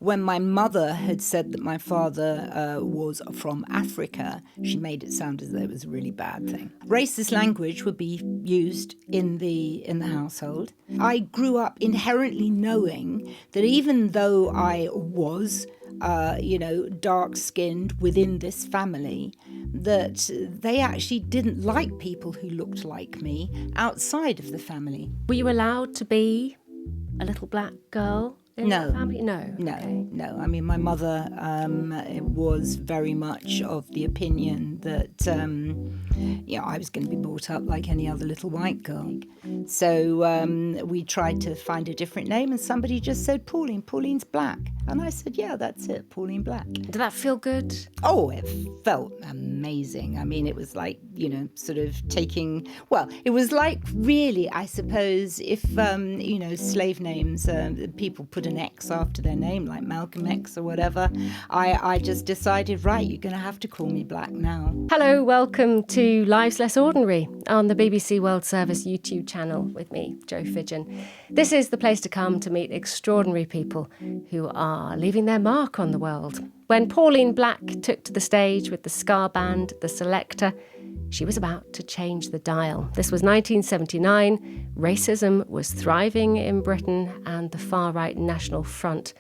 When my mother had said that my father was from Africa, she made it sound as though it was a really bad thing. Racist language would be used in the household. I grew up inherently knowing that even though I was, dark-skinned within this family, that they actually didn't like people who looked like me outside of the family. Were you allowed to be a little black girl in that family? No. No. I mean, my mother was very much of the opinion that, I was going to be brought up like any other little white girl. So we tried to find a different name, and somebody just said Pauline. Pauline's black. And I said, yeah, that's it, Pauline Black. Did that feel good? Oh, it felt amazing. I mean, it was like, sort of it was like really, I suppose, if, slave names, people put an X after their name, like Malcolm X or whatever. I just decided, right, you're going to have to call me Black now. Hello, welcome to Lives Less Ordinary on the BBC World Service YouTube channel with me, Jo Fidgen. This is the place to come to meet extraordinary people who are leaving their mark on the world. When Pauline Black took to the stage with the ska band, The Selecter, she was about to change the dial. This was 1979. Racism was thriving in Britain and the far-right National Front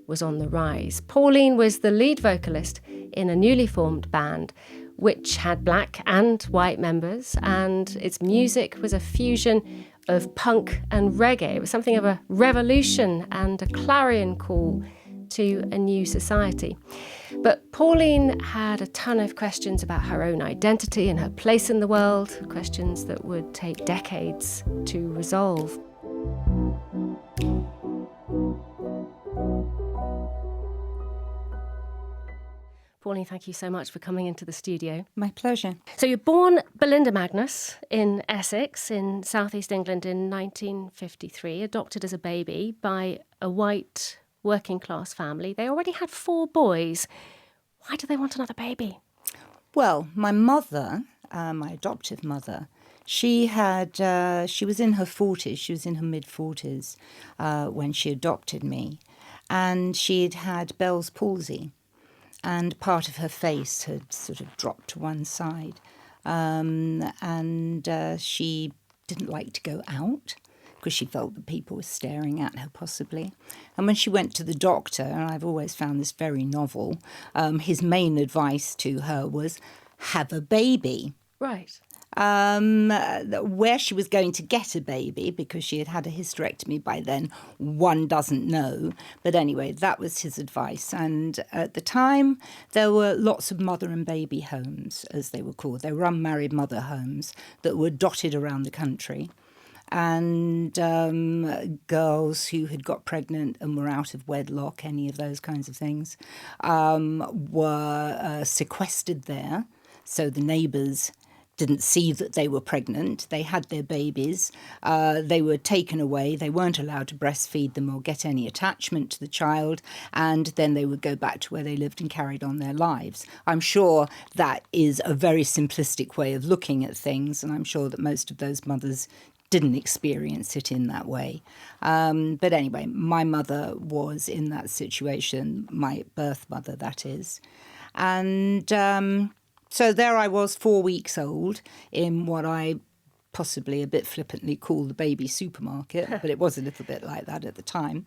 was on the rise. Pauline was the lead vocalist in a newly formed band which had black and white members, and its music was a fusion of punk and reggae. It was something of a revolution and a clarion call to a new society. But Pauline had a ton of questions about her own identity and her place in the world, questions that would take decades to resolve. Pauline, thank you so much for coming into the studio. My pleasure. So you're born Belinda Magnus in Essex in southeast England in 1953, adopted as a baby by a white working class family. They already had 4 boys. Why do they want another baby? Well, my mother, my adoptive mother, she was in her 40s, she was in her mid-40s when she adopted me. And she'd had Bell's palsy. And part of her face had sort of dropped to one side. She didn't like to go out because she felt that people were staring at her possibly. And when she went to the doctor, and I've always found this very novel, his main advice to her was, have a baby. Right. Where she was going to get a baby, because she had had a hysterectomy by then, one doesn't know. But anyway, that was his advice. And at the time, there were lots of mother and baby homes, as they were called. They were unmarried mother homes that were dotted around the country. And girls who had got pregnant and were out of wedlock, any of those kinds of things, were sequestered there. So the neighbours didn't see that they were pregnant. They had their babies. They were taken away. They weren't allowed to breastfeed them or get any attachment to the child. And then they would go back to where they lived and carried on their lives. I'm sure that is a very simplistic way of looking at things. And I'm sure that most of those mothers didn't experience it in that way. But anyway, my mother was in that situation, my birth mother, that is. And so there I was, 4 weeks old, in what I possibly a bit flippantly call the baby supermarket, but it was a little bit like that at the time.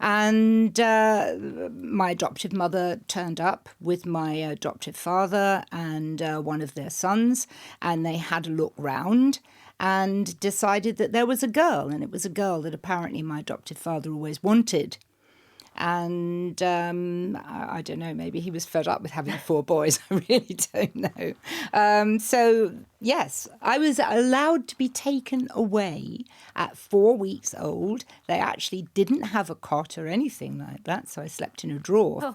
And my adoptive mother turned up with my adoptive father and one of their sons, and they had a look round and decided that there was a girl, and it was a girl that apparently my adoptive father always wanted. And I don't know, maybe he was fed up with having 4 boys. I really don't know. So, yes, I was allowed to be taken away at 4 weeks old. They actually didn't have a cot or anything like that. So I slept in a drawer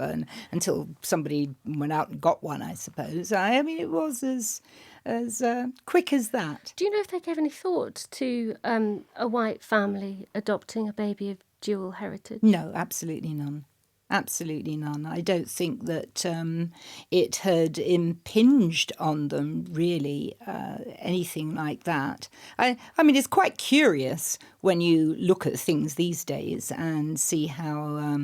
until somebody went out and got one, I suppose. I mean, it was as quick as that. Do you know if they gave any thought to a white family adopting a baby of dual heritage? No, absolutely none. Absolutely none. I don't think that it had impinged on them, really, anything like that. I mean, it's quite curious when you look at things these days and see how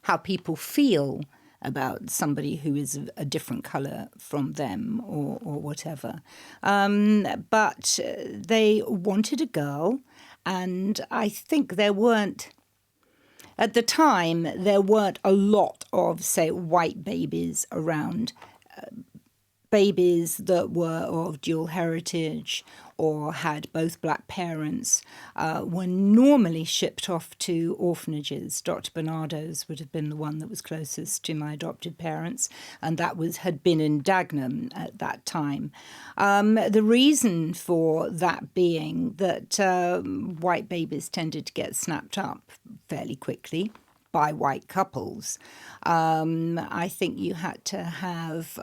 how people feel about somebody who is a different colour from them or whatever. But they wanted a girl, and I think there weren't a lot of, say, white babies around. Babies that were of dual heritage or had both black parents were normally shipped off to orphanages. Dr. Bernardo's would have been the one that was closest to my adopted parents, and that had been in Dagenham at that time. The reason for that being that white babies tended to get snapped up fairly quickly by white couples. I think you had to have,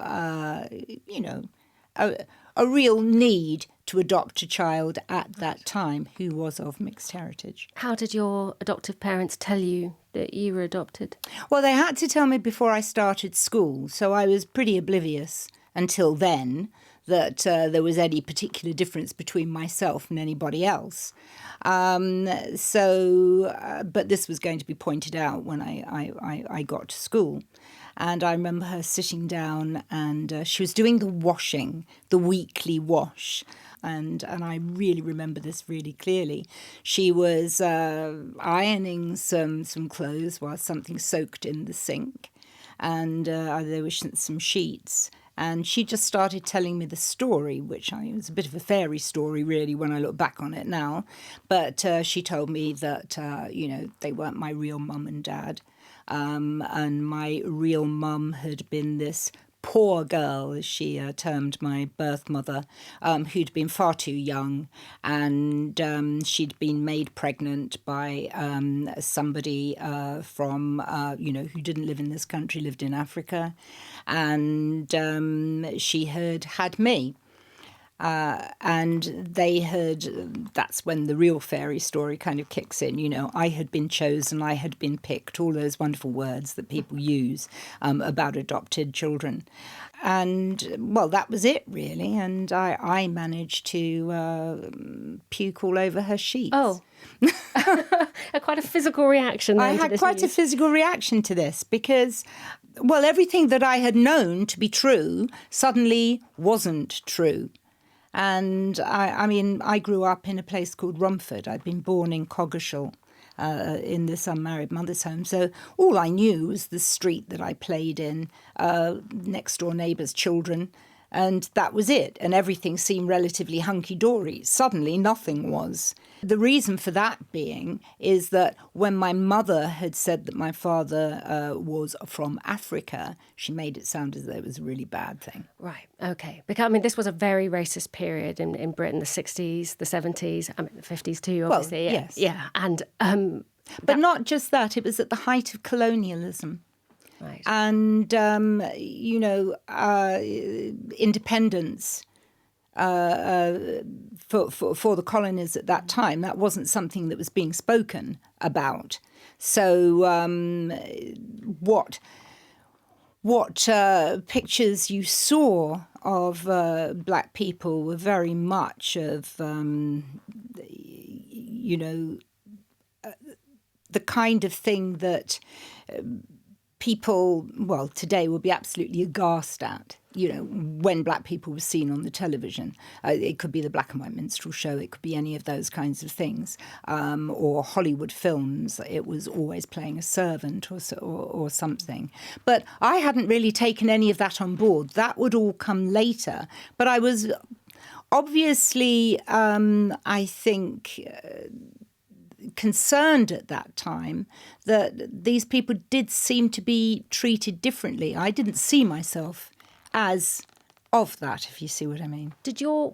a real need to adopt a child at that time who was of mixed heritage. How did your adoptive parents tell you that you were adopted? Well, they had to tell me before I started school, so I was pretty oblivious until then that there was any particular difference between myself and anybody else. But this was going to be pointed out when I got to school. And I remember her sitting down, and she was doing the washing, the weekly wash. And I really remember this really clearly. She was ironing some clothes while something soaked in the sink. And there were some sheets. And she just started telling me the story, which was a bit of a fairy story, really, when I look back on it now. But she told me that, they weren't my real mum and dad. And my real mum had been this poor girl, as she termed my birth mother, who'd been far too young, and she'd been made pregnant by somebody from, who didn't live in this country, lived in Africa, and she had me. And that's when the real fairy story kind of kicks in. I had been chosen, I had been picked, all those wonderful words that people use about adopted children. And, well, that was it, really. And I managed to puke all over her sheets. Oh, quite a physical reaction then. I had quite a physical reaction to this because, well, everything that I had known to be true suddenly wasn't true. And I grew up in a place called Romford. I'd been born in Coggeshall in this unmarried mother's home. So all I knew was the street that I played in, next door neighbours' children. And that was it. And everything seemed relatively hunky-dory. Suddenly, nothing was. The reason for that being is that when my mother had said that my father was from Africa, she made it sound as though it was a really bad thing. Right, okay. Because, this was a very racist period in Britain, the 60s, the 70s, the 50s too, obviously. Well, yes. Yeah, and... but not just that, it was at the height of colonialism. Right. And, independence for the colonies at that time, that wasn't something that was being spoken about. So what pictures you saw of black people were very much of, the kind of thing that... people, well, today will be absolutely aghast at, when black people were seen on the television. It could be the black and white minstrel show. It could be any of those kinds of things. Or Hollywood films. It was always playing a servant or something. But I hadn't really taken any of that on board. That would all come later. But I was obviously, I think... concerned at that time that these people did seem to be treated differently. I didn't see myself as of that, if you see what I mean.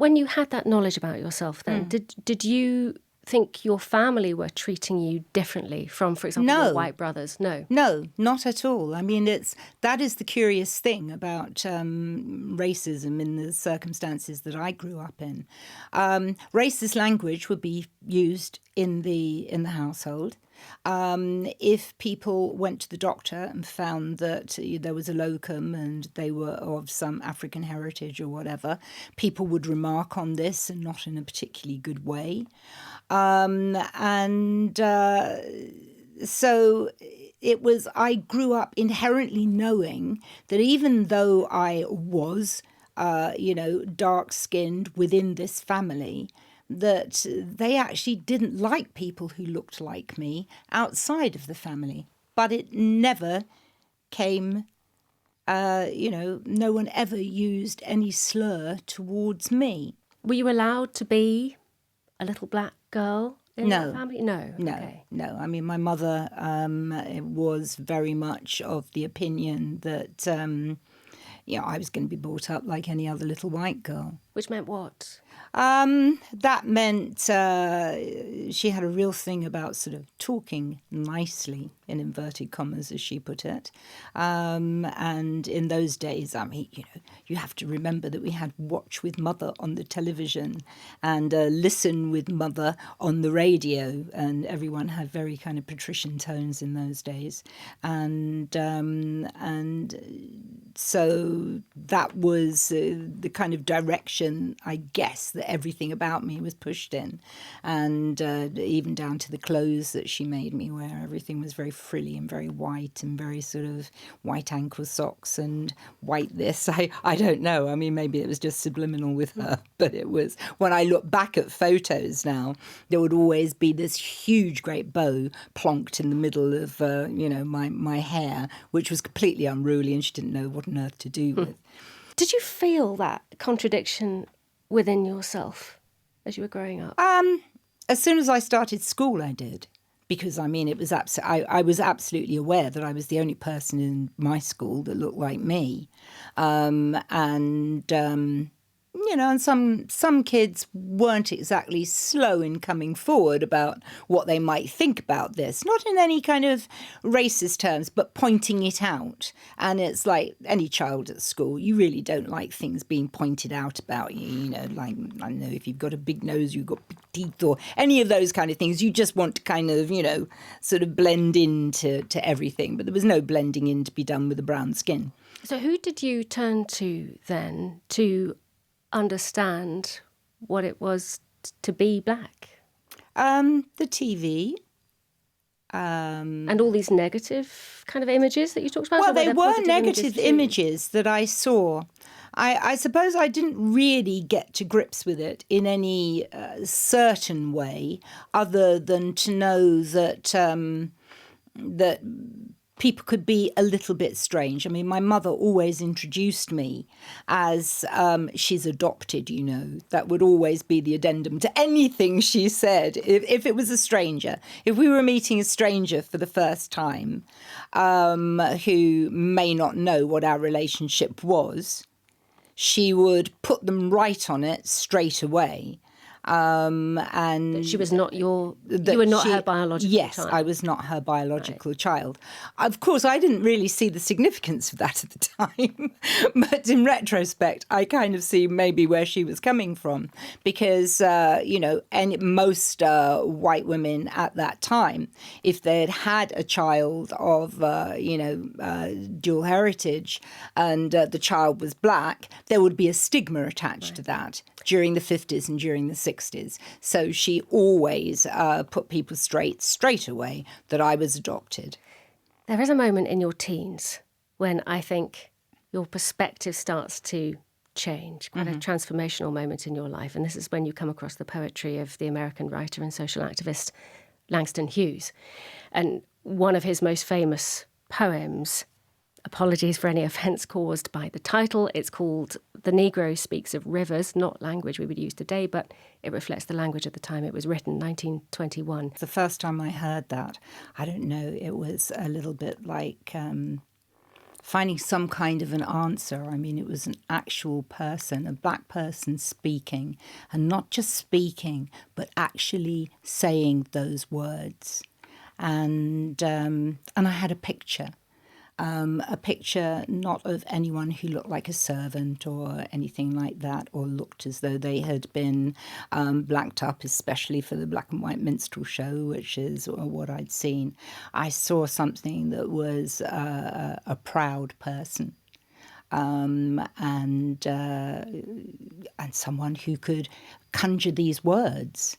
When you had that knowledge about yourself then, did you think your family were treating you differently from, for example, your white brothers? No. No, not at all. That is the curious thing about racism in the circumstances that I grew up in. Racist language would be used in the household. If people went to the doctor and found that there was a locum and they were of some African heritage or whatever, people would remark on this and not in a particularly good way. So it was, I grew up inherently knowing that even though I was, dark-skinned within this family, that they actually didn't like people who looked like me outside of the family. But it never came, no one ever used any slur towards me. Were you allowed to be a little black girl in that family? No. Okay. No. I mean, my mother was very much of the opinion that, I was going to be brought up like any other little white girl. Which meant what? That meant she had a real thing about sort of talking nicely, in inverted commas, as she put it. And in those days, I mean, you have to remember that we had Watch with Mother on the television and Listen with Mother on the radio, and everyone had very kind of patrician tones in those days. And so that was the kind of direction, I guess, that everything about me was pushed in. And even down to the clothes that she made me wear, everything was very frilly and very white and very sort of white ankle socks and white this. I don't know. I mean, maybe it was just subliminal with her, but it was. When I look back at photos now, there would always be this huge great bow plonked in the middle of, my hair, which was completely unruly, and she didn't know what on earth to do with. Did you feel that contradiction within yourself as you were growing up? As soon as I started school, I did. Because, I mean, it was I was absolutely aware that I was the only person in my school that looked like me. And some kids weren't exactly slow in coming forward about what they might think about this. Not in any kind of racist terms, but pointing it out. And it's like any child at school, you really don't like things being pointed out about you. Like, I don't know, if you've got a big nose, you've got big teeth, or any of those kind of things. You just want to kind of, sort of blend into everything. But there was no blending in to be done with the brown skin. So who did you turn to then to understand what it was to be black? The TV. And all these negative kind of images that you talked about? Well, they were negative images that I saw. I suppose I didn't really get to grips with it in any certain way, other than to know that that people could be a little bit strange. I mean, my mother always introduced me as she's adopted, That would always be the addendum to anything she said. If it was a stranger, if we were meeting a stranger for the first time who may not know what our relationship was, she would put them right on it straight away. And she was not you were not her biological yes, child. I was not her biological child. Of course, I didn't really see the significance of that at the time. But in retrospect, I kind of see maybe where she was coming from. Because, and most white women at that time, if they'd had a child of, dual heritage and the child was black, there would be a stigma attached to that during the 50s and during the 60s. So she always put people straight away that I was adopted. There is a moment in your teens when I think your perspective starts to change, quite a transformational moment in your life. And this is when you come across the poetry of the American writer and social activist Langston Hughes. And one of his most famous poems, apologies for any offence caused by the title, it's called The Negro Speaks of Rivers, not language we would use today, but it reflects the language at the time it was written, 1921. The first time I heard that, I don't know, it was a little bit like finding some kind of an answer. I mean, it was an actual person, a black person speaking, and not just speaking, but actually saying those words. And I had a picture not of anyone who looked like a servant or anything like that, or looked as though they had been blacked up, especially for the black and white minstrel show, which is what I'd seen. I saw something that was a proud person. And someone who could conjure these words.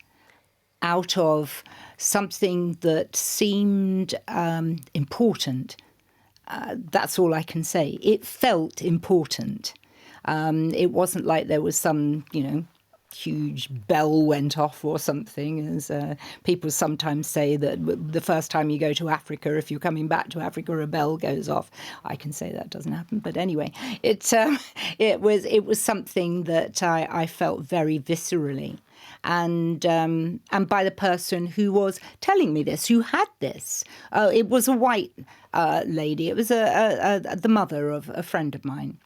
out of something that seemed important. That's all I can say. It felt important. It wasn't like there was some, huge bell went off or something, as people sometimes say that the first time you go to Africa, if you're coming back to Africa, a bell goes off. I can say that doesn't happen, but anyway, it was something that I felt very viscerally. And by the person who was telling me this, who had this. It was a white lady. It was the mother of a friend of mine.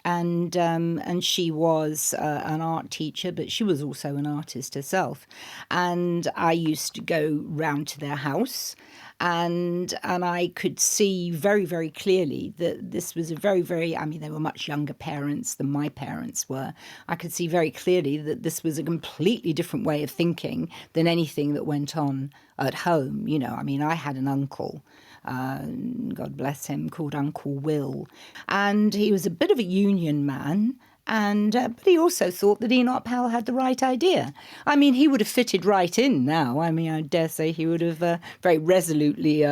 And she was an art teacher, but she was also an artist herself. And I used to go round to their house, and I could see very, very clearly that this was a very, very, they were much younger parents than my parents were. I could see very clearly that this was a completely different way of thinking than anything that went on at home. I had an uncle, God bless him, called Uncle Will. And he was a bit of a union man, but he also thought that Enoch Powell had the right idea. He would have fitted right in now. I dare say he would have very resolutely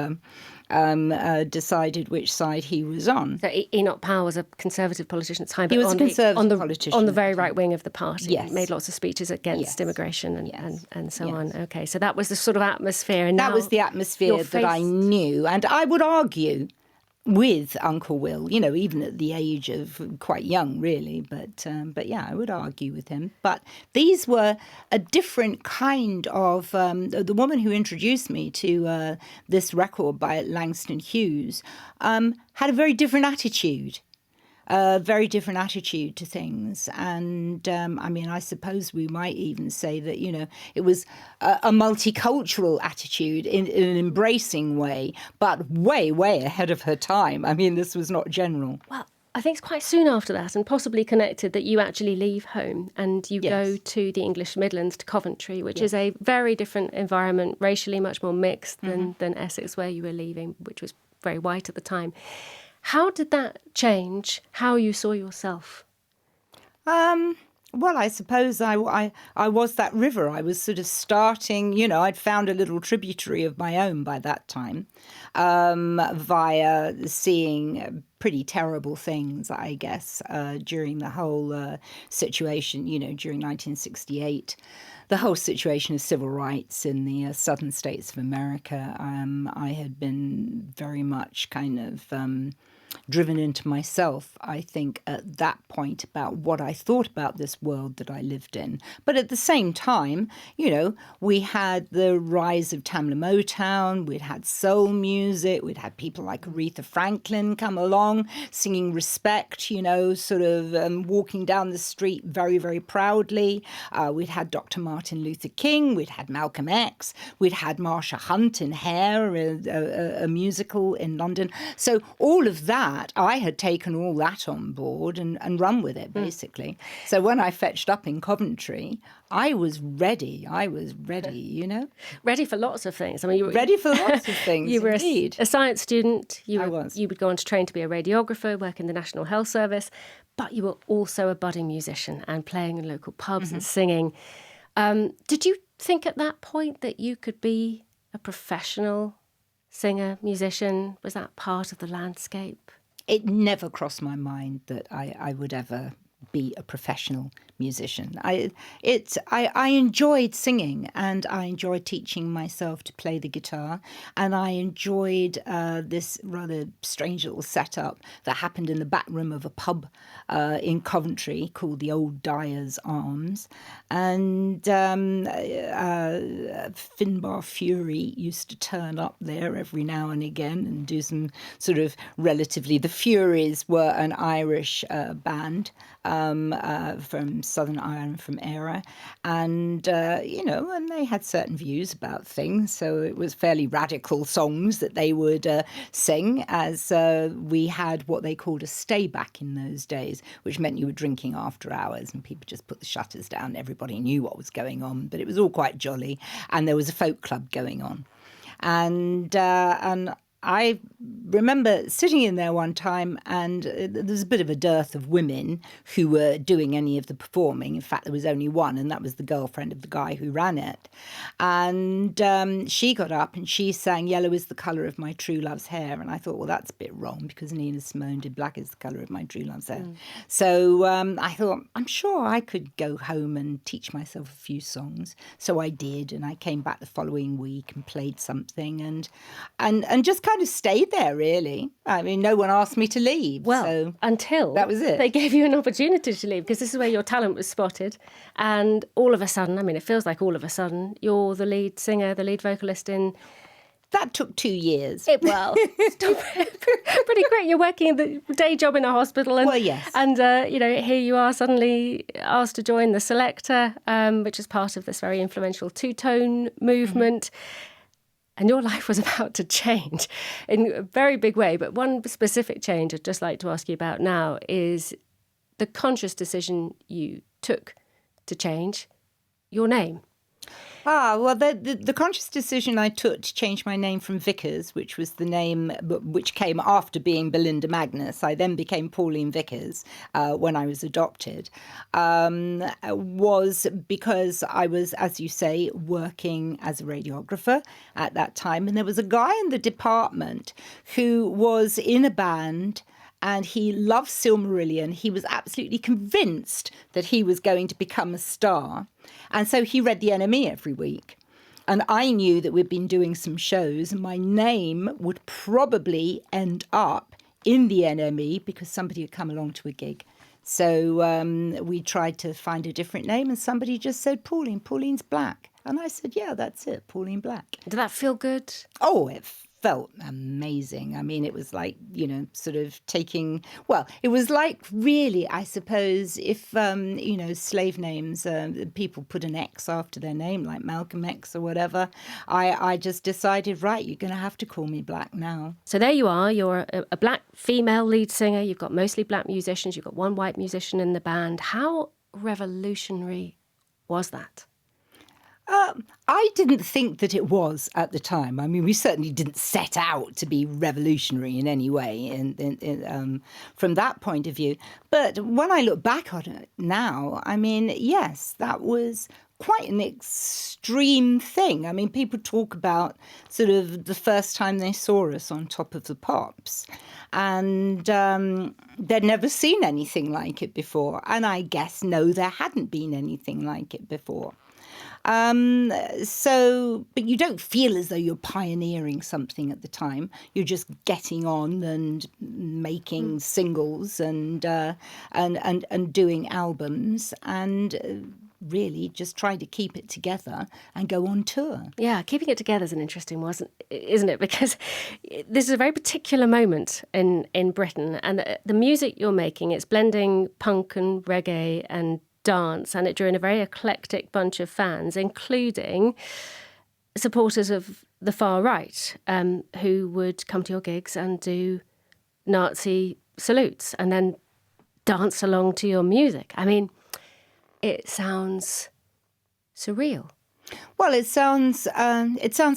decided which side he was on. So Enoch Powell was a Conservative politician at the time. He was a Conservative politician. On the very right wing of the party. Yes. Made lots of speeches against immigration and so Yes. on. Okay, so that was the sort of atmosphere. And that was the atmosphere that I knew. And I would argue with Uncle Will, even at the age of quite young, really. But yeah, I would argue with him. But these were a different kind of... the woman who introduced me to this record by Langston Hughes had a very different attitude. A very different attitude to things. And I suppose we might even say that, it was a multicultural attitude in an embracing way, but way, way ahead of her time. This was not general. Well, I think it's quite soon after that, and possibly connected, that you actually leave home and you go to the English Midlands, to Coventry, which is a very different environment, racially much more mixed than Essex, where you were leaving, which was very white at the time. How did that change how you saw yourself? Well, I suppose I was that river. I was sort of starting, I'd found a little tributary of my own by that time, via seeing pretty terrible things, I guess, during the whole situation, during 1968. The whole situation of civil rights in the southern states of America. I had been very much kind of... driven into myself, I think, at that point about what I thought about this world that I lived in. But at the same time, we had the rise of Tamla Motown, we'd had soul music, we'd had people like Aretha Franklin come along, singing Respect, sort of walking down the street very, very proudly. We'd had Dr. Martin Luther King, we'd had Malcolm X, we'd had Marsha Hunt in Hair, a musical in London. So all of that, I had taken all that on board and run with it, basically. So when I fetched up in Coventry, I was ready. Ready for lots of things. You were ready for lots of things, you were indeed. A science student. I was. You would go on to train to be a radiographer, work in the National Health Service, but you were also a budding musician and playing in local pubs and singing. Did you think at that point that you could be a professional singer, musician? Was that part of the landscape? It never crossed my mind that I would ever be a professional musician. I enjoyed singing, and I enjoyed teaching myself to play the guitar, and I enjoyed this rather strange little setup that happened in the back room of a pub in Coventry called the Old Dyer's Arms. And Finbar Fury used to turn up there every now and again and do some sort of relatively... The Furies were an Irish band from Southern Ireland, from Éire, and and they had certain views about things, so it was fairly radical songs that they would sing, as we had what they called a stay back in those days, which meant you were drinking after hours and people just put the shutters down. Everybody knew what was going on, but it was all quite jolly, and there was a folk club going on, and I remember sitting in there one time, and there was a bit of a dearth of women who were doing any of the performing. In fact, there was only one, and that was the girlfriend of the guy who ran it. And she got up and she sang "Yellow is the colour of my true love's hair." And I thought, well, that's a bit wrong, because Nina Simone did "Black is the colour of my true love's hair." So I thought, I'm sure I could go home and teach myself a few songs. So I did, and I came back the following week and played something, and just kind of stayed there, really. I mean, no one asked me to leave. Well, so until that was it. They gave you an opportunity to leave, because this is where your talent was spotted. And all of a sudden, I mean, it feels like all of a sudden, you're the lead singer, the lead vocalist in... That took 2 years. It's pretty quick. You're working in the day job in a hospital. And, well, yes. And, here you are suddenly asked to join the Selector, which is part of this very influential two-tone movement. And your life was about to change in a very big way. But one specific change I'd just like to ask you about now is the conscious decision you took to change your name. Well, the conscious decision I took to change my name from Vickers, which was the name which came after being Belinda Magnus. I then became Pauline Vickers when I was adopted, was because I was, as you say, working as a radiographer at that time. And there was a guy in the department who was in a band, and he loved Silmarillion. He was absolutely convinced that he was going to become a star. And so he read the NME every week. And I knew that we'd been doing some shows, and my name would probably end up in the NME because somebody had come along to a gig. So we tried to find a different name, and somebody just said, Pauline's Black. And I said, yeah, that's it, Pauline Black. Did that feel good? Oh, it felt amazing. I mean, it was like, sort of taking, well, it was like really, I suppose, if, slave names, people put an X after their name, like Malcolm X or whatever. I just decided, right, you're going to have to call me Black now. So there you are. You're a Black female lead singer. You've got mostly Black musicians. You've got one white musician in the band. How revolutionary was that? I didn't think that it was at the time. I mean, we certainly didn't set out to be revolutionary in any way from that point of view. But when I look back on it now, I mean, yes, that was quite an extreme thing. I mean, people talk about sort of the first time they saw us on Top of the Pops, and they'd never seen anything like it before. And I guess, no, there hadn't been anything like it before. But you don't feel as though you're pioneering something at the time. You're just getting on and making singles and doing albums and really just trying to keep it together and go on tour. Yeah, keeping it together is an interesting one, isn't it? Because this is a very particular moment in Britain, and the music you're making, it's blending punk and reggae and dance, and it drew in a very eclectic bunch of fans, including supporters of the far right, who would come to your gigs and do Nazi salutes and then dance along to your music. I mean, it sounds surreal. Well, it sounds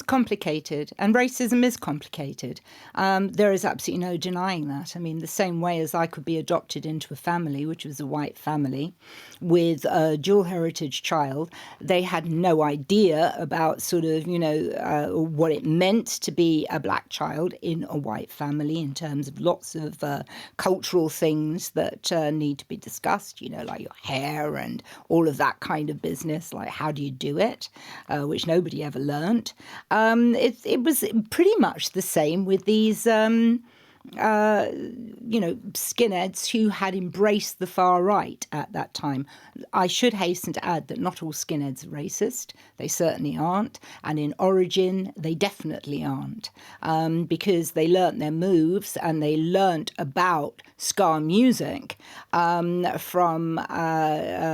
complicated, and racism is complicated. There is absolutely no denying that. I mean, the same way as I could be adopted into a family, which was a white family, with a dual heritage child, they had no idea about sort of, what it meant to be a Black child in a white family in terms of lots of cultural things that need to be discussed, like your hair and all of that kind of business, like how do you do it? Which nobody ever learnt. It was pretty much the same with these, skinheads who had embraced the far right at that time. I should hasten to add that not all skinheads are racist. They certainly aren't. And in origin, they definitely aren't. Because they learnt their moves and they learnt about ska music from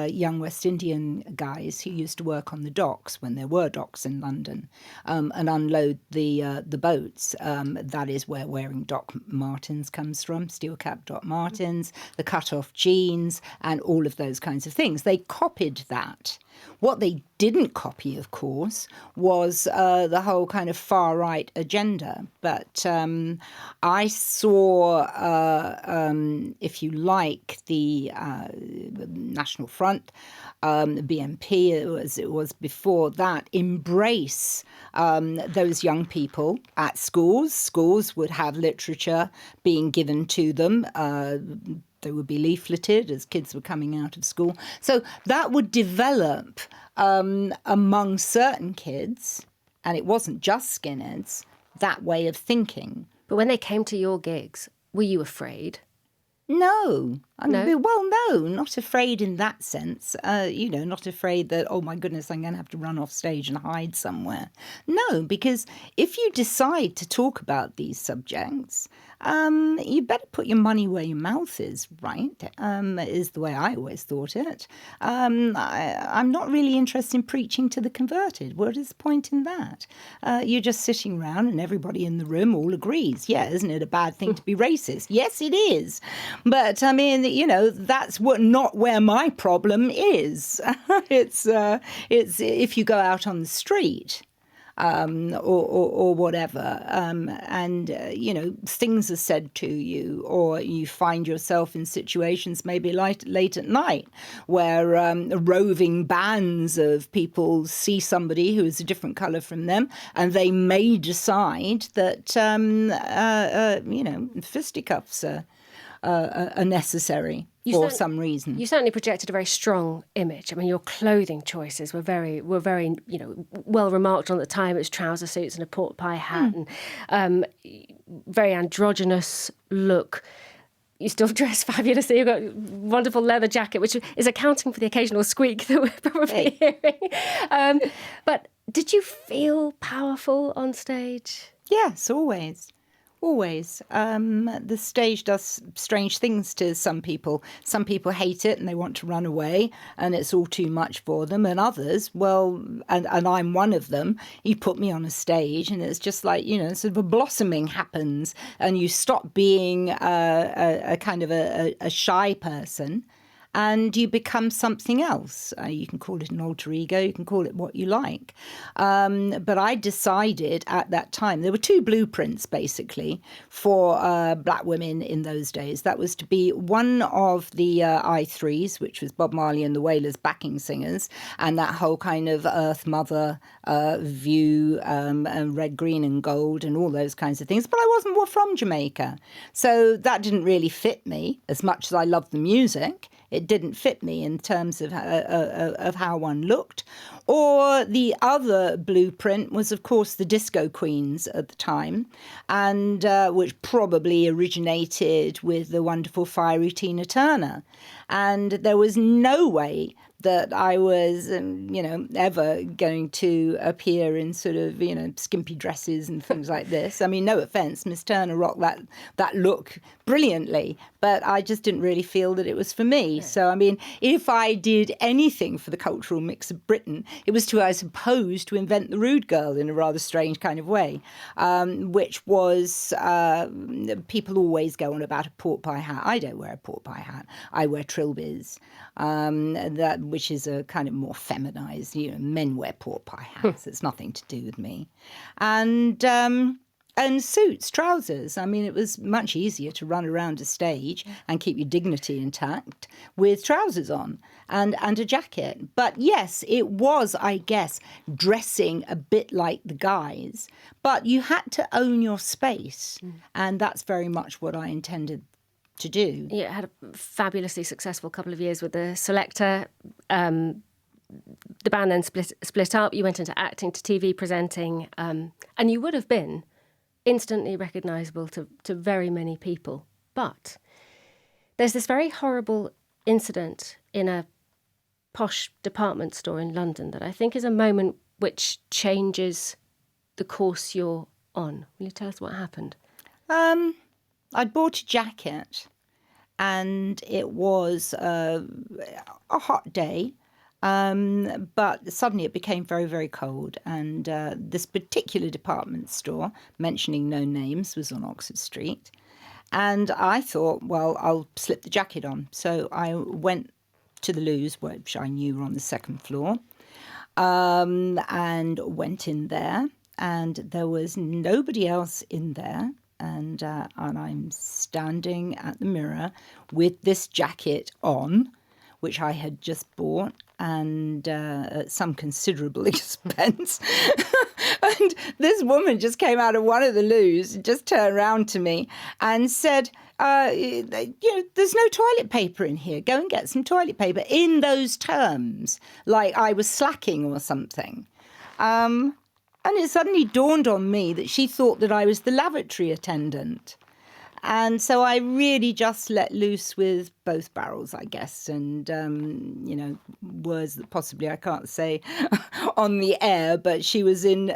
young West Indian guys who used to work on the docks when there were docks in London and unload the boats. That is where wearing Doc Martens comes from, steel-cap Doc Martens, the cut-off jeans, and all of those kinds of things. They copied that. What they didn't copy, of course, was the whole kind of far right agenda. But I saw, if you like, the National Front, BNP, it was before that, embrace those young people at schools. Schools would have literature being given to them. They would be leafleted as kids were coming out of school. So that would develop among certain kids, and it wasn't just skinheads, that way of thinking. But when they came to your gigs, were you afraid? No. No? Well, no, not afraid in that sense. Not afraid that, oh my goodness, I'm going to have to run off stage and hide somewhere. No, because if you decide to talk about these subjects, you better put your money where your mouth is, right? Is the way I always thought it. I'm not really interested in preaching to the converted. What is the point in that? You're just sitting around and everybody in the room all agrees. Yeah, isn't it a bad thing to be racist? Yes, it is. But I mean, that's not where my problem is. It's if you go out on the street. Or whatever, and things are said to you, or you find yourself in situations maybe late at night where roving bands of people see somebody who is a different colour from them, and they may decide that fisticuffs are necessary for some reason. You certainly projected a very strong image. I mean, your clothing choices were very well remarked on at the time. It was trouser suits and a pork pie hat and very androgynous look. You still dress fabulously. You've got a wonderful leather jacket, which is accounting for the occasional squeak that we're probably hearing. But did you feel powerful on stage? Yes, always. Always. The stage does strange things to some people. Some people hate it and they want to run away and it's all too much for them. And others, well, and I'm one of them, you put me on a stage and it's just like, sort of a blossoming happens and you stop being a kind of a shy person. And you become something else. You can call it an alter ego. You can call it what you like. But I decided at that time, there were two blueprints, basically, for black women in those days. That was to be one of the I3s, which was Bob Marley and the Wailers backing singers, and that whole kind of Earth Mother view, and red, green and gold and all those kinds of things. But I wasn't from Jamaica. So that didn't really fit me as much as I loved the music. It didn't fit me in terms of how one looked. Or the other blueprint was, of course, the disco queens at the time, and which probably originated with the wonderful fiery Tina Turner. And there was no way that I was, ever going to appear in sort of, skimpy dresses and things like this. I mean, no offence, Miss Turner rocked that look brilliantly, but I just didn't really feel that it was for me. So, I mean, if I did anything for the cultural mix of Britain, it was to, I suppose, to invent the rude girl in a rather strange kind of way, which was people always go on about a pork pie hat. I don't wear a pork pie hat. I wear trilbies, which is a kind of more feminized, men wear pork pie hats. It's nothing to do with me. And suits, trousers. I mean, it was much easier to run around a stage and keep your dignity intact with trousers on and a jacket. But yes, it was, I guess, dressing a bit like the guys. But you had to own your space. And that's very much what I intended to do. You had a fabulously successful couple of years with the Selector. The band then split up. You went into acting, to TV presenting. And you would have been instantly recognisable to very many people. But there's this very horrible incident in a posh department store in London that I think is a moment which changes the course you're on. Will you tell us what happened? I'd bought a jacket and it was a hot day. But suddenly it became very, very cold. And this particular department store, mentioning no names, was on Oxford Street. And I thought, well, I'll slip the jacket on. So I went to the loos, which I knew were on the second floor. and went in there, and there was nobody else in there. And I'm standing at the mirror with this jacket on, which I had just bought, and at some considerable expense. And this woman just came out of one of the loos, just turned around to me and said, there's no toilet paper in here. Go and get some toilet paper, in those terms, like I was slacking or something. And it suddenly dawned on me that she thought that I was the lavatory attendant. And so I really just let loose with both barrels, I guess, and, words that possibly I can't say on the air, but she was in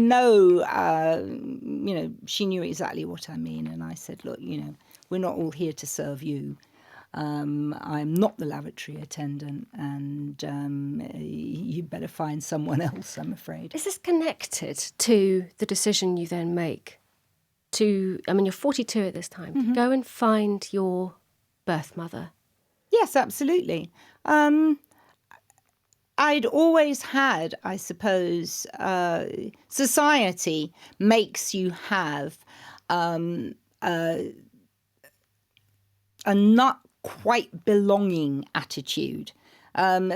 no, she knew exactly what I mean. And I said, look, we're not all here to serve you. I'm not the lavatory attendant, and you better find someone else, I'm afraid. Is this connected to the decision you then make you're 42 at this time, to go and find your birth mother? Yes, absolutely. I'd always had, I suppose, society makes you have a not quite belonging attitude.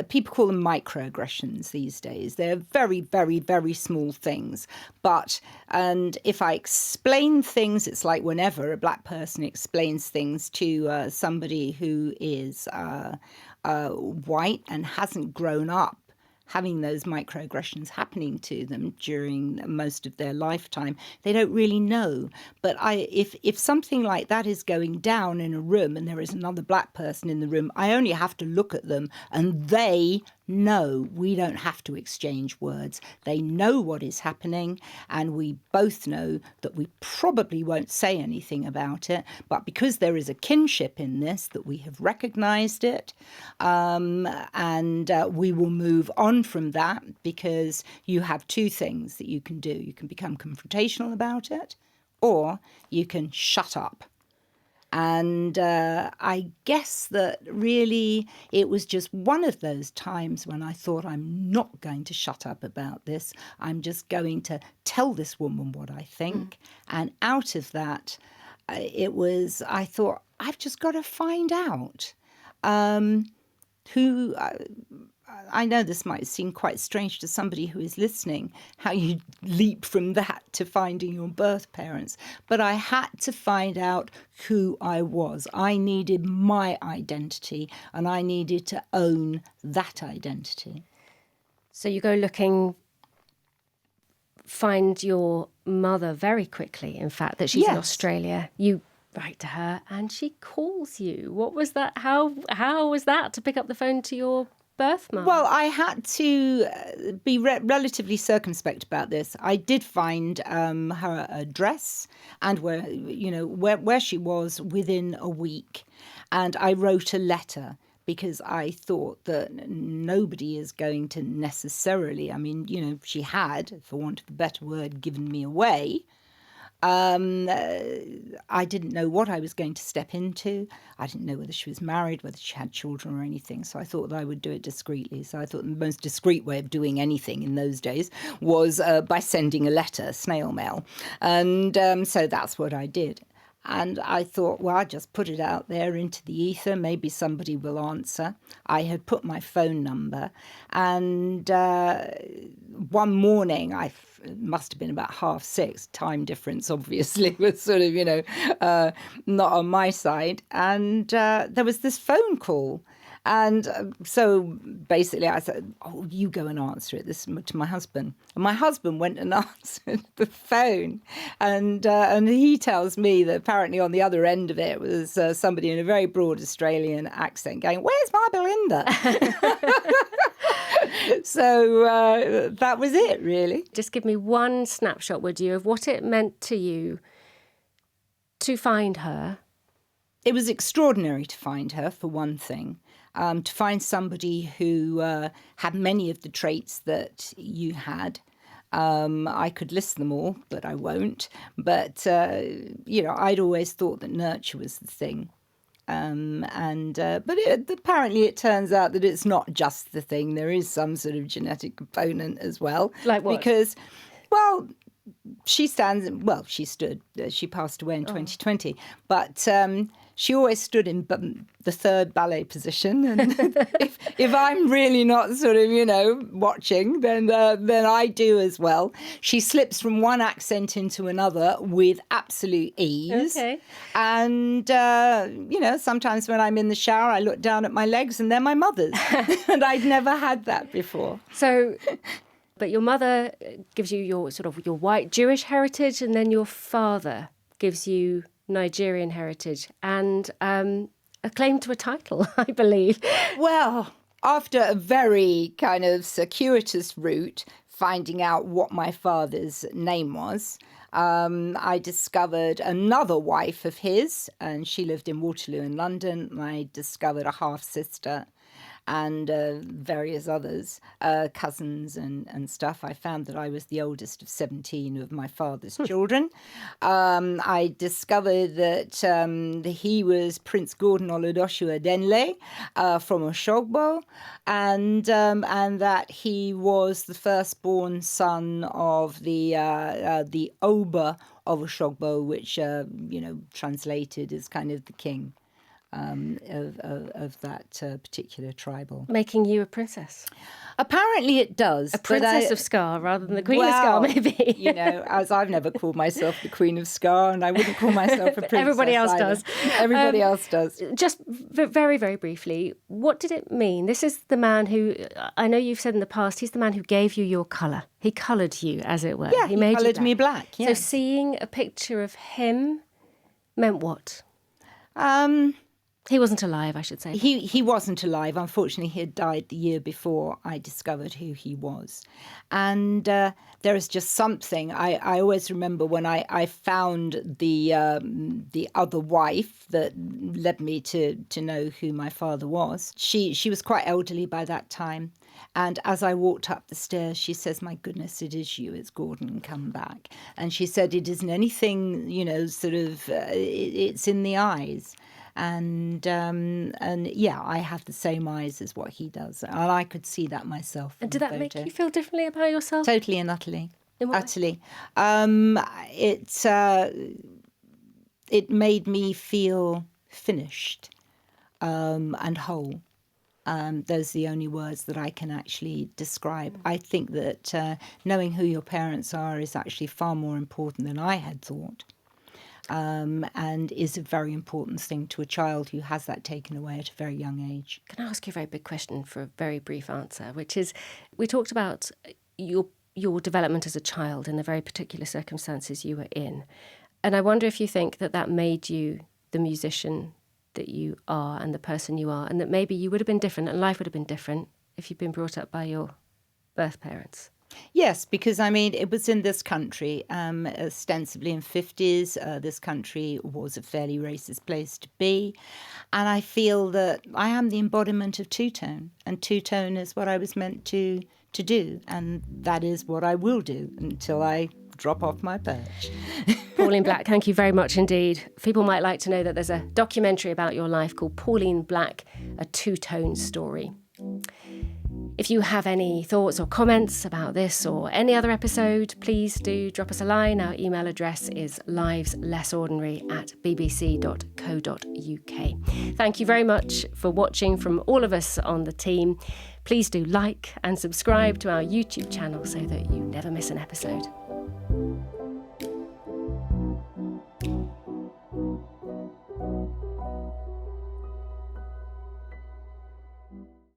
People call them microaggressions these days. They're very, very, very small things. And if I explain things, it's like whenever a black person explains things to somebody who is white and hasn't grown up having those microaggressions happening to them during most of their lifetime, they don't really know. But if something like that is going down in a room and there is another black person in the room, I only have to look at them and they know. We don't have to exchange words. They know what is happening, and we both know that we probably won't say anything about it. But because there is a kinship in this, that we have recognized it, and we will move on from that, because you have two things that you can do. You can become confrontational about it, or you can shut up. And I guess that really it was just one of those times when I thought, I'm not going to shut up about this. I'm just going to tell this woman what I think. And out of that, I thought, I've just got to find out who... I know this might seem quite strange to somebody who is listening, how you leap from that to finding your birth parents. But I had to find out who I was. I needed my identity, and I needed to own that identity. So you go looking, find your mother very quickly, in fact, that she's in Australia. You write to her and she calls you. What was that? How was that, to pick up the phone to your birth mum? Well, I had to be relatively circumspect about this. I did find her address and where she was within a week, and I wrote a letter, because I thought that nobody is going to necessarily, she had, for want of a better word, given me away. I didn't know what I was going to step into. I didn't know whether she was married, whether she had children or anything. So I thought that I would do it discreetly. So I thought the most discreet way of doing anything in those days was by sending a letter, snail mail. And so that's what I did. And I thought, well, I'll just put it out there into the ether. Maybe somebody will answer. I had put my phone number. And one morning, it must have been about 6:30, time difference, obviously, was sort of, not on my side. And there was this phone call. And so basically I said, oh, you go and answer it, this to my husband. And my husband went and answered the phone. And he tells me that apparently on the other end of it was somebody in a very broad Australian accent going, where's my Belinda? So that was it, really. Just give me one snapshot, would you, of what it meant to you to find her? It was extraordinary to find her, for one thing. To find somebody who had many of the traits that you had. I could list them all, but I won't. But, I'd always thought that nurture was the thing. But apparently it turns out that it's not just the thing. There is some sort of genetic component as well. Like what? Because, well, she stood. She passed away in 2020. But she always stood in the third ballet position. And if I'm really not sort of, watching, then I do as well. She slips from one accent into another with absolute ease. Okay. And, sometimes when I'm in the shower, I look down at my legs and they're my mother's. And I'd never had that before. So... But your mother gives you your white Jewish heritage, and then your father gives you Nigerian heritage and a claim to a title, I believe. Well, after a very kind of circuitous route, finding out what my father's name was, I discovered another wife of his, and she lived in Waterloo in London. And I discovered a half-sister and various others, cousins and stuff. I found that I was the oldest of 17 of my father's children. I discovered that he was Prince Gordon Olodosho Adenle from Oshogbo, and that he was the firstborn son of the Oba of Oshogbo, which translated as kind of the king. Of that particular tribal. Making you a princess. Apparently it does. A princess of Scar rather than the Queen of Scar, maybe. As I've never called myself the Queen of Scar, and I wouldn't call myself a princess. Everybody else either. does. Everybody else does. Just very, very briefly, what did it mean? This is the man who, I know you've said in the past, he's the man who gave you your colour. He coloured you, as it were. Yeah, he made coloured you me black. Yeah. So seeing a picture of him meant what? He wasn't alive, I should say. He wasn't alive. Unfortunately, he had died the year before I discovered who he was. And there is just something. I always remember when I found the other wife that led me to know who my father was. She was quite elderly by that time. And as I walked up the stairs, she says, "My goodness, it is you. It's Gordon. Come back." And she said, "It isn't anything, it's in the eyes." And I have the same eyes as what he does, and I could see that myself. And did that make you feel differently about yourself? Totally and utterly. In what way? Utterly. It made me feel finished and whole. Those are the only words that I can actually describe. I think that knowing who your parents are is actually far more important than I had thought. And is a very important thing to a child who has that taken away at a very young age. Can I ask you a very big question for a very brief answer, which is, we talked about your development as a child and the very particular circumstances you were in. And I wonder if you think that made you the musician that you are and the person you are, and that maybe you would have been different and life would have been different if you'd been brought up by your birth parents. Yes, because, it was in this country, ostensibly in 50s. This country was a fairly racist place to be. And I feel that I am the embodiment of two-tone. And two-tone is what I was meant to do. And that is what I will do until I drop off my perch. Pauline Black, thank you very much indeed. People might like to know that there's a documentary about your life called Pauline Black, A Two-Tone Story. If you have any thoughts or comments about this or any other episode, please do drop us a line. Our email address is liveslessordinary@bbc.co.uk. Thank you very much for watching from all of us on the team. Please do like and subscribe to our YouTube channel so that you never miss an episode.